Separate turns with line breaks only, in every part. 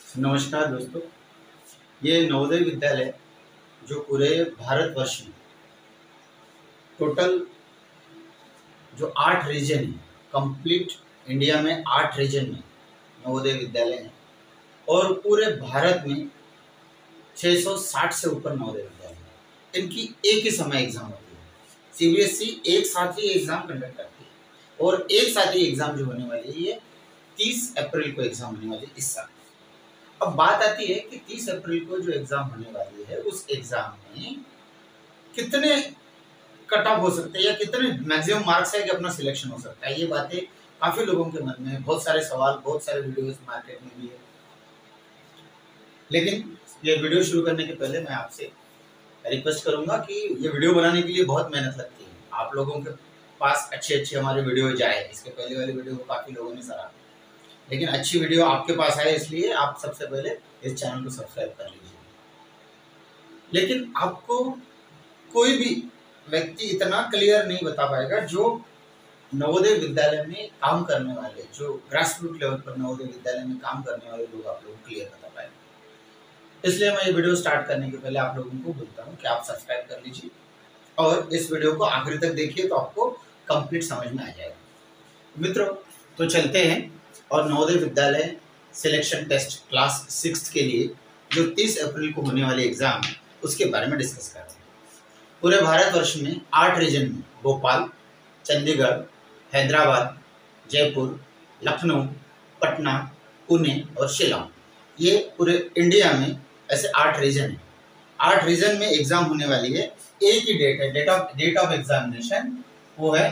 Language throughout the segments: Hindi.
नमस्कार दोस्तों, ये नवोदय विद्यालय जो पूरे भारतवर्ष में टोटल जो 8 रीजन है, कंप्लीट इंडिया में 8 रीजन में नवोदय विद्यालय है और पूरे भारत में 660 से ऊपर नवोदय विद्यालय है। इनकी एक ही समय एग्जाम होती है। सीबीएसई एक साथ ही एग्जाम कंडक्ट करती है और एक साथ ही एग्जाम जो होने वाली है ये 30 अप्रैल को एग्जाम होने वाली है इस साल। अब बात आती है कि 30 अप्रैल को जो एग्जाम होने वाली है उस एग्जाम में कितने कट ऑफ हो सकते हैं या कितने मैक्सिमम मार्क्स है कि अपना सिलेक्शन हो सकता है। ये बातें काफी लोगों के मन में, बहुत सारे सवाल, बहुत सारे वीडियोस मार्केट में भी है। लेकिन ये वीडियो शुरू करने के पहले मैं आपसे रिक्वेस्ट करूंगा कि ये वीडियो बनाने के लिए बहुत मेहनत लगती है। आप लोगों के पास अच्छे हमारे वीडियो जाए। इसके पहले वाले वीडियो को काफी लोगों ने सराहा, लेकिन अच्छी वीडियो आपके पास आए इसलिए आप सबसे पहले इस चैनल को सब्सक्राइब कर लीजिए। लेकिन आपको कोई भी व्यक्ति इतना क्लियर नहीं बता पाएगा जो नवोदय विद्यालय में काम करने वाले, जो ग्रास रूट लेवल पर नवोदय विद्यालय में काम करने वाले लोग आप लोगों को क्लियर बता पाएगा। इसलिए मैं ये वीडियो स्टार्ट करने के पहले आप लोगों को बोलता हूँ कि आप सब्सक्राइब कर लीजिए और इस वीडियो को आखिर तक देखिए तो आपको कंप्लीट समझ में आ जाएगा। मित्रों, तो चलते हैं और Navodaya Vidyalaya selection test class 6 के लिए जो 30 अप्रैल को होने वाले एग्जाम है उसके बारे में डिस्कस करते हैं। पूरे भारतवर्ष में 8 रीजन में भोपाल, चंडीगढ़, हैदराबाद, जयपुर, लखनऊ, पटना, पुणे और शिलांग, ये पूरे इंडिया में ऐसे 8 रीजन है। 8 रीजन में एग्जाम होने वाली है। एक ही डेट है, डेट ऑफ एग्जामिनेशन, वो है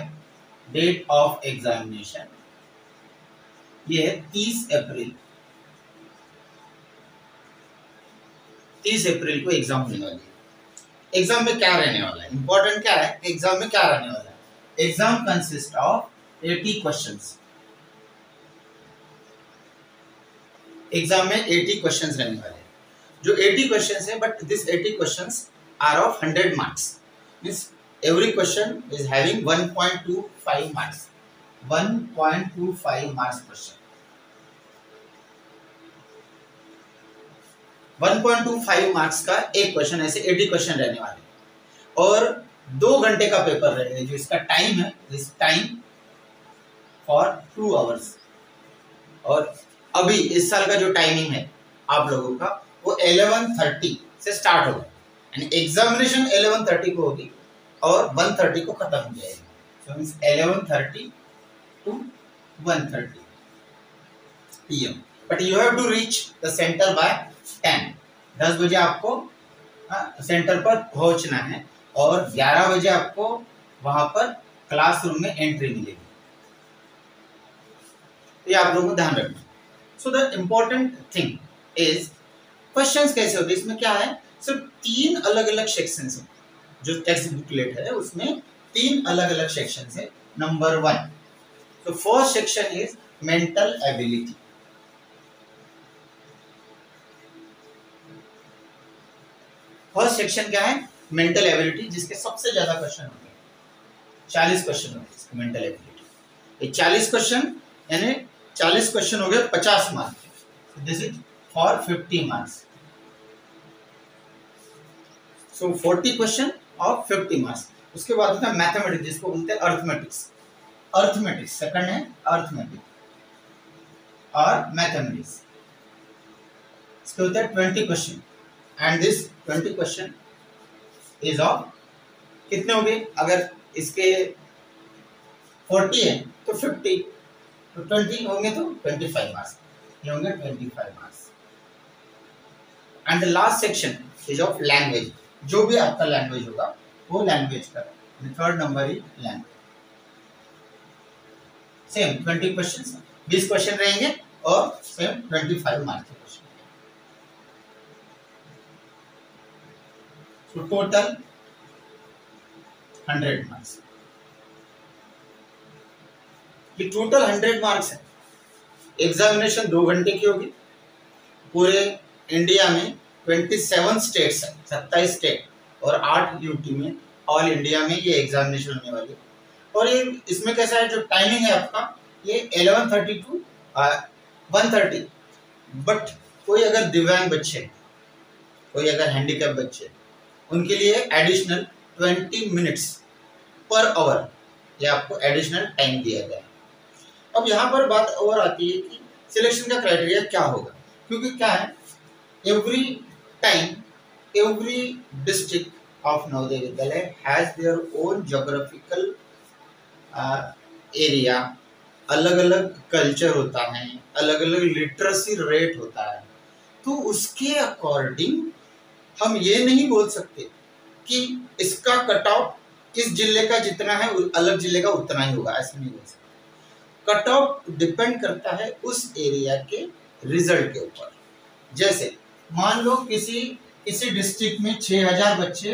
डेट ऑफ एग्जामिनेशन, ये है 30 अप्रैल। 30 अप्रैल को एग्जाम होने वाली है। एग्जाम में क्या रहने वाला है, इंपॉर्टेंट क्या है, एग्जाम में क्या रहने वाला है। Exam consist of 80 questions. Exam में 80 क्वेश्चंस रहने वाले हैं। जो 80 क्वेश्चंस है, but this 80 questions are of 100 marks, means every question is having 1.25 marks. 1.25 marks question. 1.25 marks का एक क्वेश्चन, ऐसे 80 क्वेश्चन रहने वाले और 2 घंटे का पेपर रहेगा। जो इसका टाइम है, दिस टाइम फॉर 2 आवर्स। और अभी इस साल का जो टाइमिंग है आप लोगों का वो 11:30 से स्टार्ट होगा, यानी एग्जामिनेशन 11:30 को होगी और 1:30 को खत्म हो जाएगी। So means 11:30 to 1:30 PM, but you have to reach the centre by 10 बजे आपको सेंटर पर पहुंचना है और 11 बजे आपको वहां पर क्लासरूम में एंट्री मिलेगी। ये आप लोगों को ध्यान रखना। So the important thing is questions कैसे होते हैं। इसमें क्या है, सिर्फ 3 अलग अलग सेक्शंस हैं। जो टेक्स्ट बुकलेट है उसमें 3 अलग अलग सेक्शंस है। नंबर 1, तो first section is mental ability. First section क्या है, मेंटल एबिलिटी, जिसके सबसे ज्यादा क्वेश्चन होते हैं। 40 क्वेश्चन होते हैं मेंटल एबिलिटी। ये 40 क्वेश्चन यानी 40 क्वेश्चन हो गए 50 marks. This is for 50 marks. So 40 question और 50 मार्क्स। उसके बाद होता है मैथमेटिक्स, जिसको बोलते हैं अर्थमेटिक्स। अर्थमेटिक्स सेकंड है, अर्थमेटिक्स और मैथमेटिक्स। इसके होते हैं 20 question and this 20 question is of कितने हो गए, अगर इसके 40 है तो 50, तो 20 होंगे तो 25 मार्क्स, ये होंगे 25 marks. And the last section is of language, जो भी आपका लैंग्वेज होगा वो लैंग्वेज का। Third number is language. Same 20 question, 20 question रहेंगे और सेम 25 मार्क्स के क्वेश्चन। तो टोटल 100 मार्क्स। ये टोटल 100 मार्क्स है। एग्जामिनेशन 2 घंटे की होगी। पूरे इंडिया में 27 स्टेट्स है, 27 स्टेट और 8 यूटी में, ऑल इंडिया में ये एग्जामिनेशन होने वाली है। और ये इसमें कैसा है, जो टाइमिंग है आपका ये 11:30 to 1:30, बट कोई अगर दिव्यांग बच्चे, कोई अगर हैंडीकैप बच्चे, उनके लिए एडिशनल 20 मिनट्स पर आवर ये आपको एडिशनल टाइम दिया गया है। अब यहाँ पर बात और आती है कि सिलेक्शन का क्राइटेरिया क्या होगा, क्योंकि क्या है, every time every district of Navodaya Vidyalaya has their own geographical area, अलग अलग कल्चर होता है, अलग अलग लिटरेसी रेट होता है। तो उसके अकॉर्डिंग हम ये नहीं बोल सकते कि इसका कट ऑफ इस जिले का जितना है अलग जिले का उतना ही होगा, ऐसा नहीं बोल सकते। कट ऑफ डिपेंड करता है उस एरिया के रिजल्ट के ऊपर। जैसे मान लो किसी डिस्ट्रिक्ट में 6000 बच्चे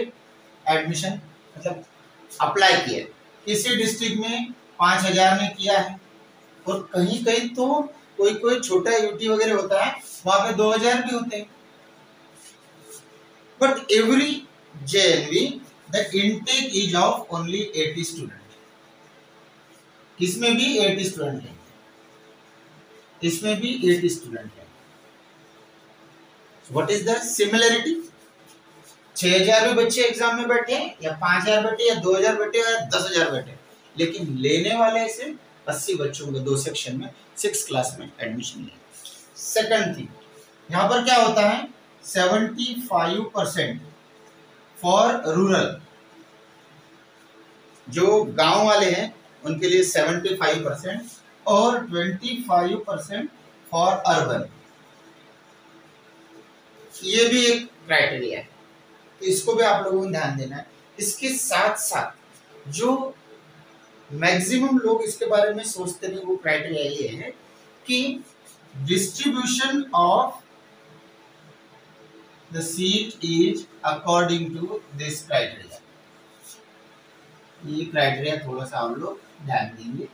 एडमिशन मतलब अप्लाई किए, किसी डिस्ट्रिक्ट में 5000 ने किया है, और कहीं कहीं तो कोई छोटा यूटी वगैरह होता है वहां पे 2000 भी होते हैं। But every JNV the intake is of only 80 student. इसमें भी 80 स्टूडेंट है, इसमें भी 80 स्टूडेंट है। What is the similarity? 6000 भी बच्चे एग्जाम में बैठे या 5000 बैठे या 2000 बैठे या 10000 बैठे, लेकिन लेने वाले से 80 बच्चों को 2 सेक्शन में 6 क्लास में एडमिशन लिया। सेकंड थिंग, यहाँ पर क्या होता है, 75% फॉर रूरल, जो गांव वाले हैं उनके लिए 75% और 25% फॉर अर्बन। ये भी एक क्राइटेरिया है, तो इसको भी आप लोगों को ध्यान देना है। इसके साथ साथ जो मैक्सिमम लोग इसके बारे में सोचते नहीं, वो क्राइटेरिया ये है कि distribution of the seat is according to this criteria. ये क्राइटेरिया थोड़ा सा हम लोग ध्यान देंगे।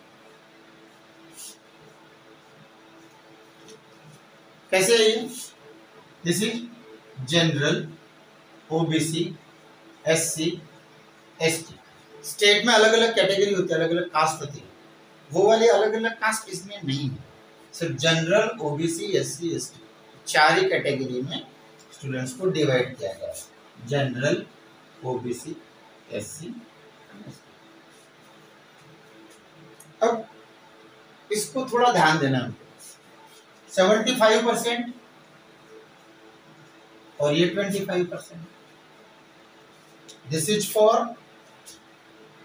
कैसे है ये? This is general, OBC, SC, ST। State में अलग अलग कैटेगरी होती है, अलग अलग कास्ट होती है, वो वाले अलग अलग कास्ट इसमें नहीं है। सिर्फ जनरल, ओबीसी, SC, ST 4 ही कैटेगरी में स्टूडेंट्स को डिवाइड किया गया है। General, OBC, SC, ST। अब इसको थोड़ा ध्यान देना है। 75% और ये 25%, this is for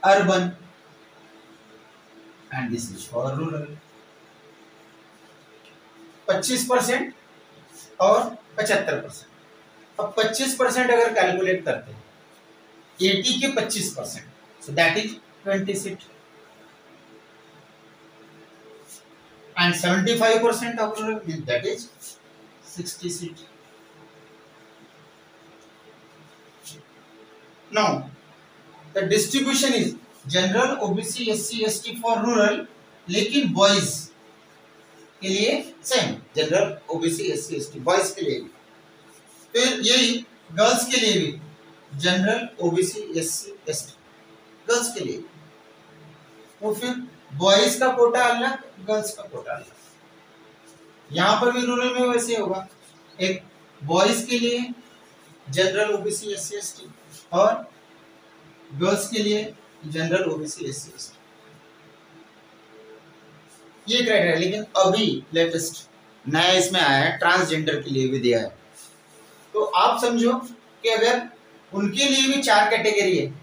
urban and this is for rural. 25% और 75%। अब 25% अगर कैलकुलेट करते हैं 80 के 25%, so that is 20 seat, and 75% of rural means that is 60 seat. Now the distribution is general, OBC, SC, ST for rural, लेकिन boys के लिए same, general, OBC, SC, ST boys के लिए भी, फिर यही गर्ल्स के लिए भी general, OBC, SC, ST girls के लिए, तो फिर बॉयज का कोटा अलग, गर्ल्स का कोटा अलग। यहाँ पर भी रूरल में वैसे होगा, एक बॉयज के लिए जनरल, OBC, SC, ST और गर्ल्स के लिए जनरल, OBC, SC, ST। ये क्राइटेरिया, लेकिन अभी लेटेस्ट नया इसमें आया है, ट्रांसजेंडर के लिए भी दिया है। तो आप समझो कि अगर उनके लिए भी 4 कैटेगरी है,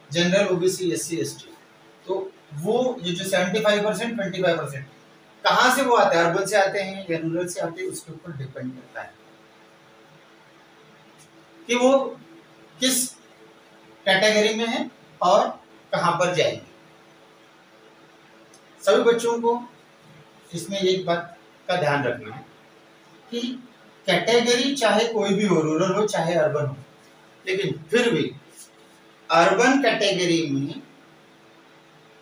जनरल, OBC, SC, ST, तो वो ये जो 75%, 25% कहाँ से वो आते हैं, अर्बन से आते हैं या रूरल से आते हैं, उसके ऊपर डिपेंड करता है कि वो किस कैटेगरी में है और कहाँ पर जाएंगे। सभी बच्चों को इसमें एक बात का ध्यान रखना है कि कैटेगरी चाहे कोई भी हो, रूरल हो चाहे अर्बन हो, लेकिन फिर भी अर्बन कैटेगरी में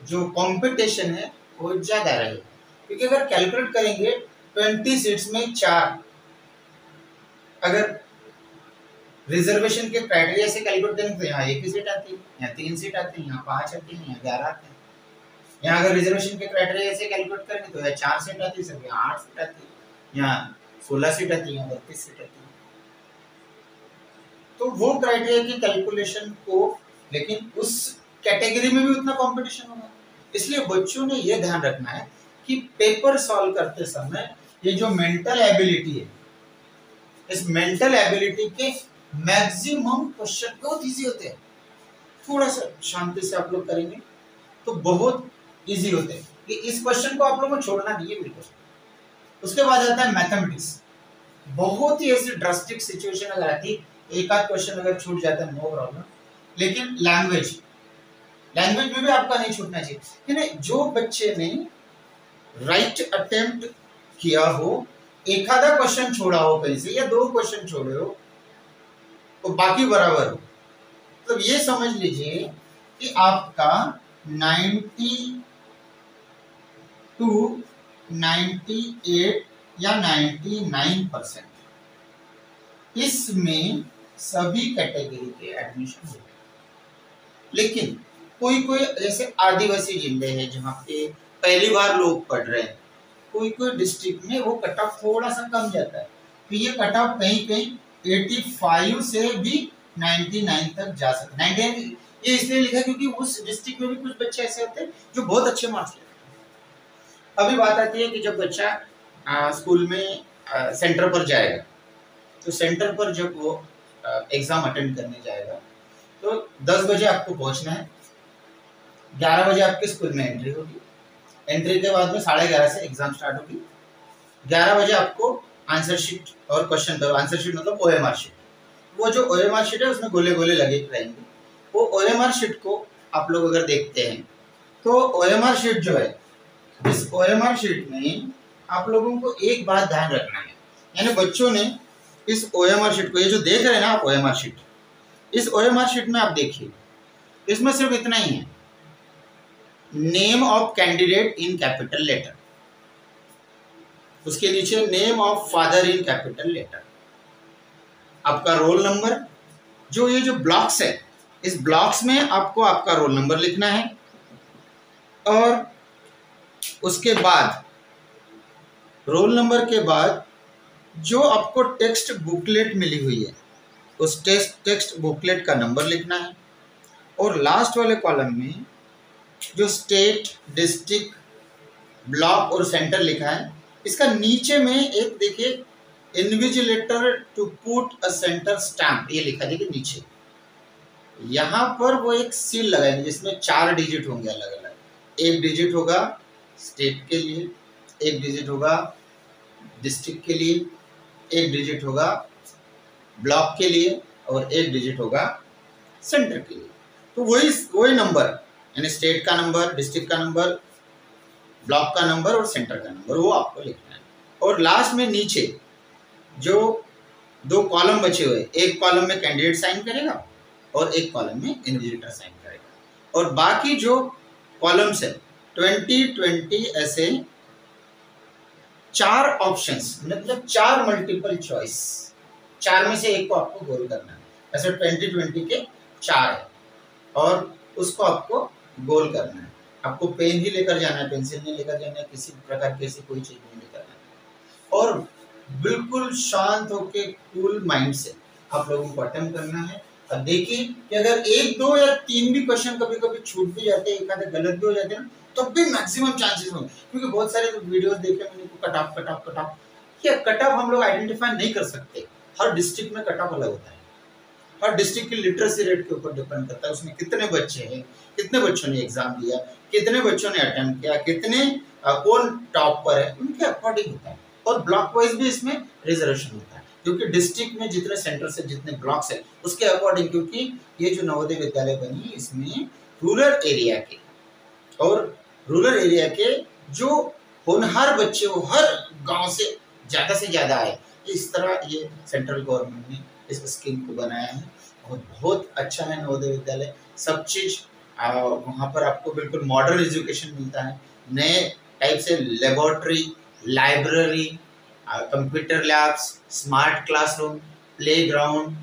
जो कंपटीशन है वो ज्यादा रहेगा, क्योंकि अगर कैलकुलेट करेंगे 20 सीट्स में 4, अगर रिजर्वेशन के क्राइटेरिया से कैलकुलेट करेंगे तो यहाँ 1 ही सीट आती है, यहाँ 3 सीट आती है, यहाँ 5 आती है, यहाँ 11 आते हैं। यहाँ अगर रिजर्वेशन के क्राइटेरिया से कैलकुलेट करेंगे तो यहाँ 4 सीट आती है, सब यहाँ 8 सीट आती है, यहाँ 16 सीट आती है, 32 सीट आती है। तो वो क्राइटेरिया की कैलकुलेशन को, लेकिन उस कैटेगरी में भी उतना कंपटीशन होगा, इसलिए बच्चों ने ये ध्यान रखना है कि पेपर सॉल्व करते समय ये जो मेंटल एबिलिटी है, इस मेंटल एबिलिटी के मैक्सिमम क्वेश्चन बहुत इजी होते हैं। थोड़ा सा शांति से आप लोग करेंगे तो बहुत इजी होते हैं कि इस क्वेश्चन को आप लोगों को छोड़ना नहीं है बिल्कुल। उसके बाद आता है मैथमेटिक्स। बहुत ही ऐसी ड्रास्टिक सिचुएशन अगर आती, एक आध क्वेश्चन अगर छूट जाता है नो प्रॉब्लम, लेकिन लैंग्वेज में भी आपका नहीं छूटना चाहिए। यानी जो बच्चे ने राइट अटेम्प्ट किया हो, एक आधा क्वेश्चन छोड़ा हो कहीं से या 2 क्वेश्चन छोड़े हो तो बाकी बराबर हो, तो ये समझ लीजिए कि आपका 90 to 98 या 99% इसमें सभी कैटेगरी के एडमिशन होते हैं। लेकिन कोई कोई जैसे आदिवासी जिले हैं जहाँ पे पहली बार लोग पढ़ रहे हैं, कोई कोई डिस्ट्रिक्ट में वो कट ऑफ थोड़ा सा कम जाता है, तो ये कट ऑफ कहीं कहीं 85 से भी 99 तक जा सकता है। 99 ये इसलिए लिखा क्योंकि उस डिस्ट्रिक्ट में भी कुछ बच्चे ऐसे होते हैं जो बहुत अच्छे मार्क्स लेते हैं। अभी बात आती है कि जब बच्चा स्कूल में सेंटर पर जाएगा, तो सेंटर पर जब वो एग्जाम अटेंड करने जाएगा तो 10 बजे आपको पहुंचना है, 11 बजे आपके स्कूल में एंट्री होगी, एंट्री के बाद में 11:30 से एग्जाम स्टार्ट होगी, 11 बजे आपको आंसर शीट और क्वेश्चन पेपर, आंसर शीट मतलब ओएमआर शीट, वो जो ओएमआर शीट है उसमें गोले गोले लगे रहेंगे, वो ओएमआर शीट को आप लोग अगर देखते हैं तो ओएमआर शीट जो है, इस ओएमआर शीट में आप लोगों को एक बात ध्यान रखना है, यानी बच्चों ने इस ओएमआर शीट को, ये जो देख रहे हैं ना आप ओएमआर शीट, इस ओएमआर शीट में आप देखिए इसमें सिर्फ इतना ही है, name of candidate in capital letter, उसके नीचे name of father in capital letter, आपका रोल नंबर, जो ये जो ब्लॉक्स है इस ब्लॉक्स में आपको आपका रोल नंबर लिखना है, और उसके बाद रोल नंबर के बाद जो आपको टेक्स्ट बुकलेट मिली हुई है उस टेक्स्ट बुकलेट का नंबर लिखना है, और लास्ट वाले कॉलम में जो स्टेट, डिस्ट्रिक्ट, ब्लॉक और सेंटर लिखा है, इसका नीचे में एक देखिए invigilator to put a centre stamp, ये लिखा देखिए नीचे, यहाँ पर वो एक सील लगाएंगे जिसमें 4 डिजिट होंगे अलग अलग, एक डिजिट होगा स्टेट के लिए, एक डिजिट होगा डिस्ट्रिक्ट के लिए, एक डिजिट होगा ब्लॉक के लिए और एक डिजिट होगा सेंटर के लिए। तो वही नंबर, यानी स्टेट का नंबर, डिस्ट्रिक्ट का नंबर, ब्लॉक का नंबर और सेंटर का नंबर, वो आपको लिखना है। और लास्ट में नीचे जो 2 कॉलम बचे हुए, एक कॉलम में कैंडिडेट साइन करेगा और एक कॉलम में इन्विजिलेटर साइन करेगा, और बाकी जो कॉलम्स है 20 ऐसे 4 ऑप्शंस, मतलब 4 मल्टीपल चॉइस, 4 में से एक को आपको गोल करना है। ऐसे 20 के 4 है और उसको आपको गोल करना है। आपको पेन ही लेकर जाना है, पेंसिल नहीं लेकर जाना है, किसी प्रकार की ऐसी कोई चीज नहीं लेकर जाना है, और बिल्कुल शांत होके कूल माइंड से आप लोगों को अटेम्प्ट करना है। अब देखिए कि अगर 1, 2 या 3 भी क्वेश्चन कभी कभी छूट भी जाते हैं, एक आधे गलत भी हो जाते हैं, तो भी मैक्सिमम चांसेस होंगे, क्योंकि बहुत सारे वीडियोस देखे मैंने, कट ऑफ ये कट ऑफ हम लोग आइडेंटिफाई नहीं कर सकते। हर डिस्ट्रिक्ट में कट ऑफ अलग होता है, हर डिस्ट्रिक्ट की लिटरेसी रेट के ऊपर डिपेंड करता है, उसमें कितने बच्चे हैं, कितने बच्चों ने एग्जाम दिया, कितने बच्चों ने अटेम्प्ट किया, कितने कौन टॉप पर है, उनके अकॉर्डिंग होता है। और ब्लॉक वाइज भी इसमें रिजर्वेशन होता है, क्योंकि डिस्ट्रिक्ट में जितने सेंटर से जितने ब्लॉक्स है उसके अकॉर्डिंग, क्योंकि ये जो नवोदय विद्यालय बनी इसमें रूरल एरिया के जो होनहार बच्चे हो, हर गांव से ज्यादा आए, इस तरह ये सेंट्रल गवर्नमेंट ने इस स्कीम को बनाया है और बहुत अच्छा है नवोदय विद्यालय। सब चीज वहाँ पर आपको बिल्कुल मॉडर्न एजुकेशन मिलता है, नए टाइप से laboratory, library, computer labs, smart classroom, playground,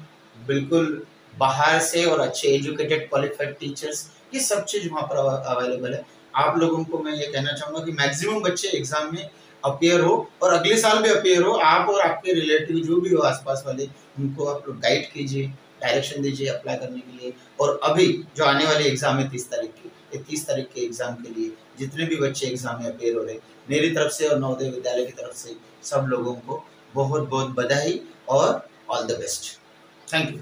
बिल्कुल बाहर से और अच्छे एजुकेटेड क्वालिफाइड टीचर्स, ये सब चीज़ वहाँ पर अवेलेबल है। आप लोगों को मैं ये कहना चाहूँगा कि मैक्सिमम बच्चे एग्जाम में अपेयर हो और अगले साल भी अपेयर हो। आप और आपके रिलेटिव जो भी हो आसपास वाले, उनको आप गाइड कीजिए, डायरेक्शन दीजिए अप्लाई करने के लिए। और अभी जो आने वाली एग्जाम है 30 तारीख की, ये 30 तारीख के एग्जाम के लिए जितने भी बच्चे एग्जाम में अपेयर हो रहे, मेरी तरफ से और नवोदय विद्यालय की तरफ से सब लोगों को बहुत बहुत बधाई और all the best. Thank you.